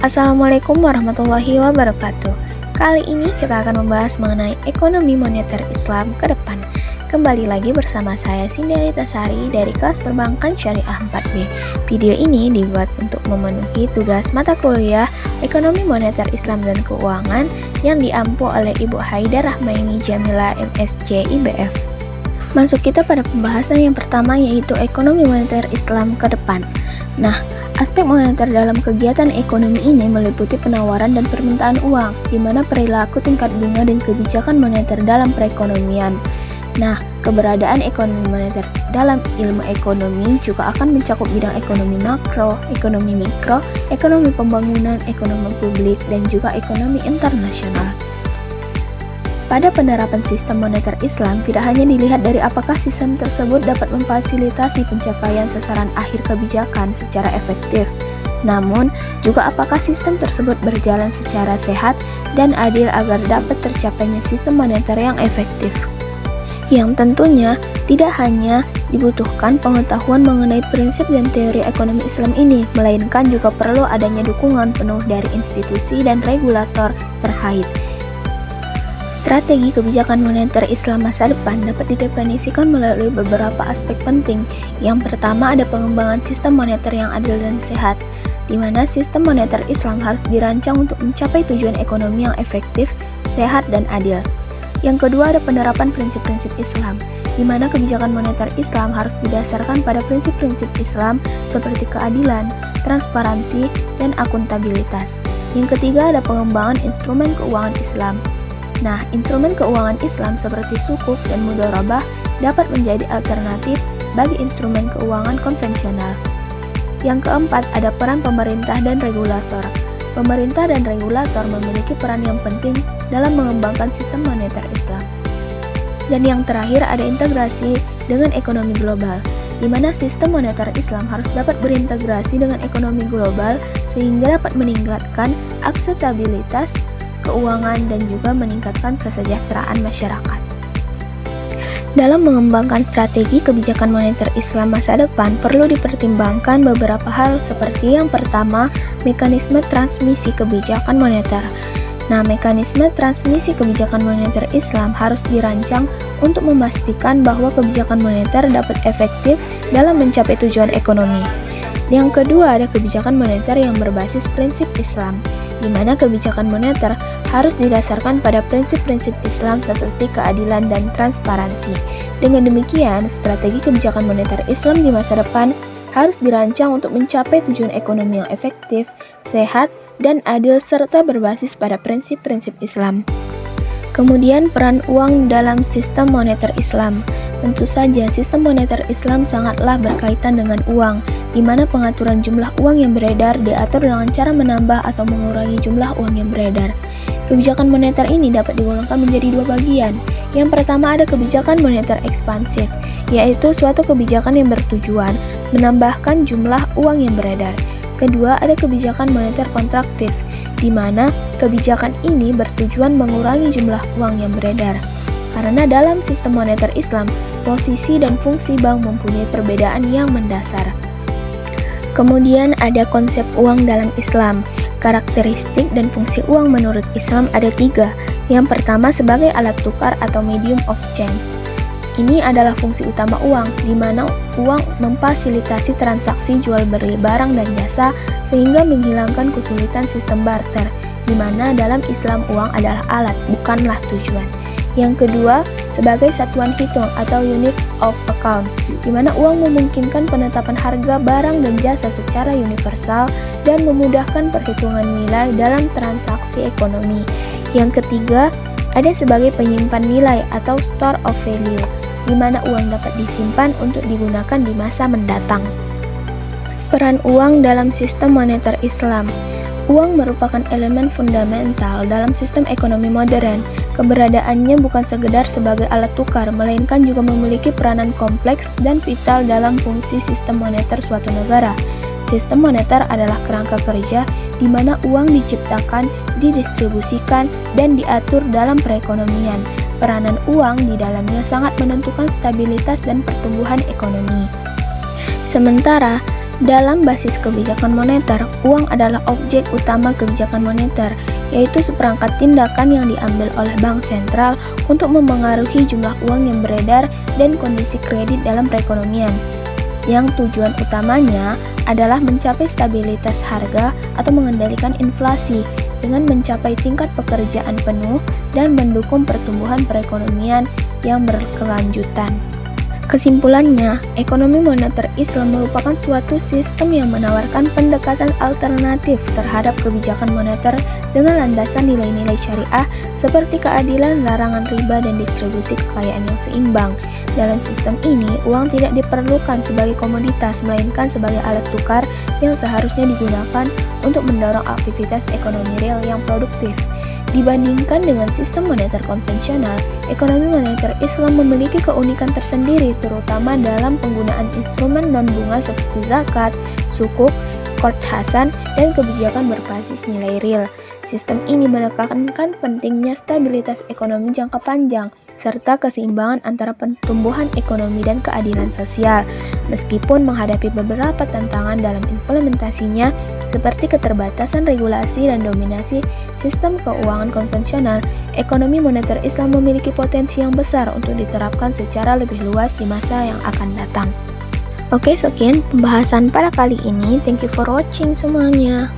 Assalamualaikum warahmatullahi wabarakatuh. Kali ini kita akan membahas mengenai ekonomi moneter Islam ke depan. Kembali lagi bersama saya Sindari Tasari dari kelas Perbankan Syariah 4B. Video ini dibuat untuk memenuhi tugas mata kuliah Ekonomi Moneter Islam dan Keuangan yang diampu oleh Ibu Haida Rahmaini Jamila MSc IBF. Masuk kita pada pembahasan yang pertama, yaitu ekonomi moneter Islam ke depan. Nah, aspek moneter dalam kegiatan ekonomi ini meliputi penawaran dan permintaan uang, di mana perilaku tingkat bunga dan kebijakan moneter dalam perekonomian. Nah, keberadaan ekonomi moneter dalam ilmu ekonomi juga akan mencakup bidang ekonomi makro, ekonomi mikro, ekonomi pembangunan, ekonomi publik, dan juga ekonomi internasional. Pada penerapan sistem moneter Islam, tidak hanya dilihat dari apakah sistem tersebut dapat memfasilitasi pencapaian sasaran akhir kebijakan secara efektif, namun juga apakah sistem tersebut berjalan secara sehat dan adil agar dapat tercapainya sistem moneter yang efektif. Yang tentunya tidak hanya dibutuhkan pengetahuan mengenai prinsip dan teori ekonomi Islam ini, melainkan juga perlu adanya dukungan penuh dari institusi dan regulator terkait. Strategi kebijakan moneter Islam masa depan dapat didefinisikan melalui beberapa aspek penting. Yang pertama, ada pengembangan sistem moneter yang adil dan sehat, di mana sistem moneter Islam harus dirancang untuk mencapai tujuan ekonomi yang efektif, sehat, dan adil. Yang kedua, ada penerapan prinsip-prinsip Islam, di mana kebijakan moneter Islam harus didasarkan pada prinsip-prinsip Islam seperti keadilan, transparansi, dan akuntabilitas. Yang ketiga, ada pengembangan instrumen keuangan Islam. Nah, instrumen keuangan Islam seperti sukuk dan mudharabah dapat menjadi alternatif bagi instrumen keuangan konvensional. Yang keempat, ada peran pemerintah dan regulator. Pemerintah dan regulator memiliki peran yang penting dalam mengembangkan sistem moneter Islam. Dan yang terakhir, ada integrasi dengan ekonomi global, di mana sistem moneter Islam harus dapat berintegrasi dengan ekonomi global sehingga dapat meningkatkan akseptabilitas keuangan dan juga meningkatkan kesejahteraan masyarakat. Dalam mengembangkan strategi kebijakan moneter Islam masa depan, perlu dipertimbangkan beberapa hal seperti yang pertama, mekanisme transmisi kebijakan moneter. Nah, mekanisme transmisi kebijakan moneter Islam harus dirancang untuk memastikan bahwa kebijakan moneter dapat efektif dalam mencapai tujuan ekonomi. Yang kedua, ada kebijakan moneter yang berbasis prinsip Islam, di mana kebijakan moneter harus didasarkan pada prinsip-prinsip Islam seperti keadilan dan transparansi. Dengan demikian, strategi kebijakan moneter Islam di masa depan harus dirancang untuk mencapai tujuan ekonomi yang efektif, sehat, dan adil serta berbasis pada prinsip-prinsip Islam. Kemudian, peran uang dalam sistem moneter Islam. Tentu saja, sistem moneter Islam sangatlah berkaitan dengan uang, di mana pengaturan jumlah uang yang beredar diatur dengan cara menambah atau mengurangi jumlah uang yang beredar. Kebijakan moneter ini dapat digolongkan menjadi dua bagian. Yang pertama, ada kebijakan moneter ekspansif, yaitu suatu kebijakan yang bertujuan menambahkan jumlah uang yang beredar. Kedua, ada kebijakan moneter kontraktif, di mana kebijakan ini bertujuan mengurangi jumlah uang yang beredar. Karena dalam sistem moneter Islam, posisi dan fungsi bank mempunyai perbedaan yang mendasar. Kemudian ada konsep uang dalam Islam. Karakteristik dan fungsi uang menurut Islam ada 3. Yang pertama, sebagai alat tukar atau medium of change. Ini adalah fungsi utama uang, di mana uang memfasilitasi transaksi jual beli barang dan jasa sehingga menghilangkan kesulitan sistem barter, di mana dalam Islam uang adalah alat, bukanlah tujuan. Yang kedua, sebagai satuan hitung atau unit of account, di mana uang memungkinkan penetapan harga barang dan jasa secara universal dan memudahkan perhitungan nilai dalam transaksi ekonomi. Yang ketiga, ada sebagai penyimpan nilai atau store of value, di mana uang dapat disimpan untuk digunakan di masa mendatang. Peran uang dalam sistem moneter Islam. Uang merupakan elemen fundamental dalam sistem ekonomi modern. Keberadaannya bukan sekedar sebagai alat tukar, melainkan juga memiliki peranan kompleks dan vital dalam fungsi sistem moneter suatu negara. Sistem moneter adalah kerangka kerja di mana uang diciptakan, didistribusikan, dan diatur dalam perekonomian. Peranan uang di dalamnya sangat menentukan stabilitas dan pertumbuhan ekonomi. Sementara, Dalam basis kebijakan moneter, uang adalah objek utama kebijakan moneter, yaitu seperangkat tindakan yang diambil oleh bank sentral untuk memengaruhi jumlah uang yang beredar dan kondisi kredit dalam perekonomian, yang tujuan utamanya adalah mencapai stabilitas harga atau mengendalikan inflasi dengan mencapai tingkat pekerjaan penuh dan mendukung pertumbuhan perekonomian yang berkelanjutan. Kesimpulannya, ekonomi moneter Islam merupakan suatu sistem yang menawarkan pendekatan alternatif terhadap kebijakan moneter dengan landasan nilai-nilai syariah seperti keadilan, larangan riba, dan distribusi kekayaan yang seimbang. Dalam sistem ini, uang tidak diperlukan sebagai komoditas, melainkan sebagai alat tukar yang seharusnya digunakan untuk mendorong aktivitas ekonomi real yang produktif. Dibandingkan dengan sistem moneter konvensional, ekonomi moneter Islam memiliki keunikan tersendiri terutama dalam penggunaan instrumen non-bunga seperti zakat, sukuk, qard hasan, dan kebijakan berbasis nilai real. Sistem ini menekankan pentingnya stabilitas ekonomi jangka panjang, serta keseimbangan antara pertumbuhan ekonomi dan keadilan sosial. Meskipun menghadapi beberapa tantangan dalam implementasinya, seperti keterbatasan regulasi dan dominasi sistem keuangan konvensional, ekonomi moneter Islam memiliki potensi yang besar untuk diterapkan secara lebih luas di masa yang akan datang. Oke, sekian pembahasan pada kali ini. Thank you for watching semuanya.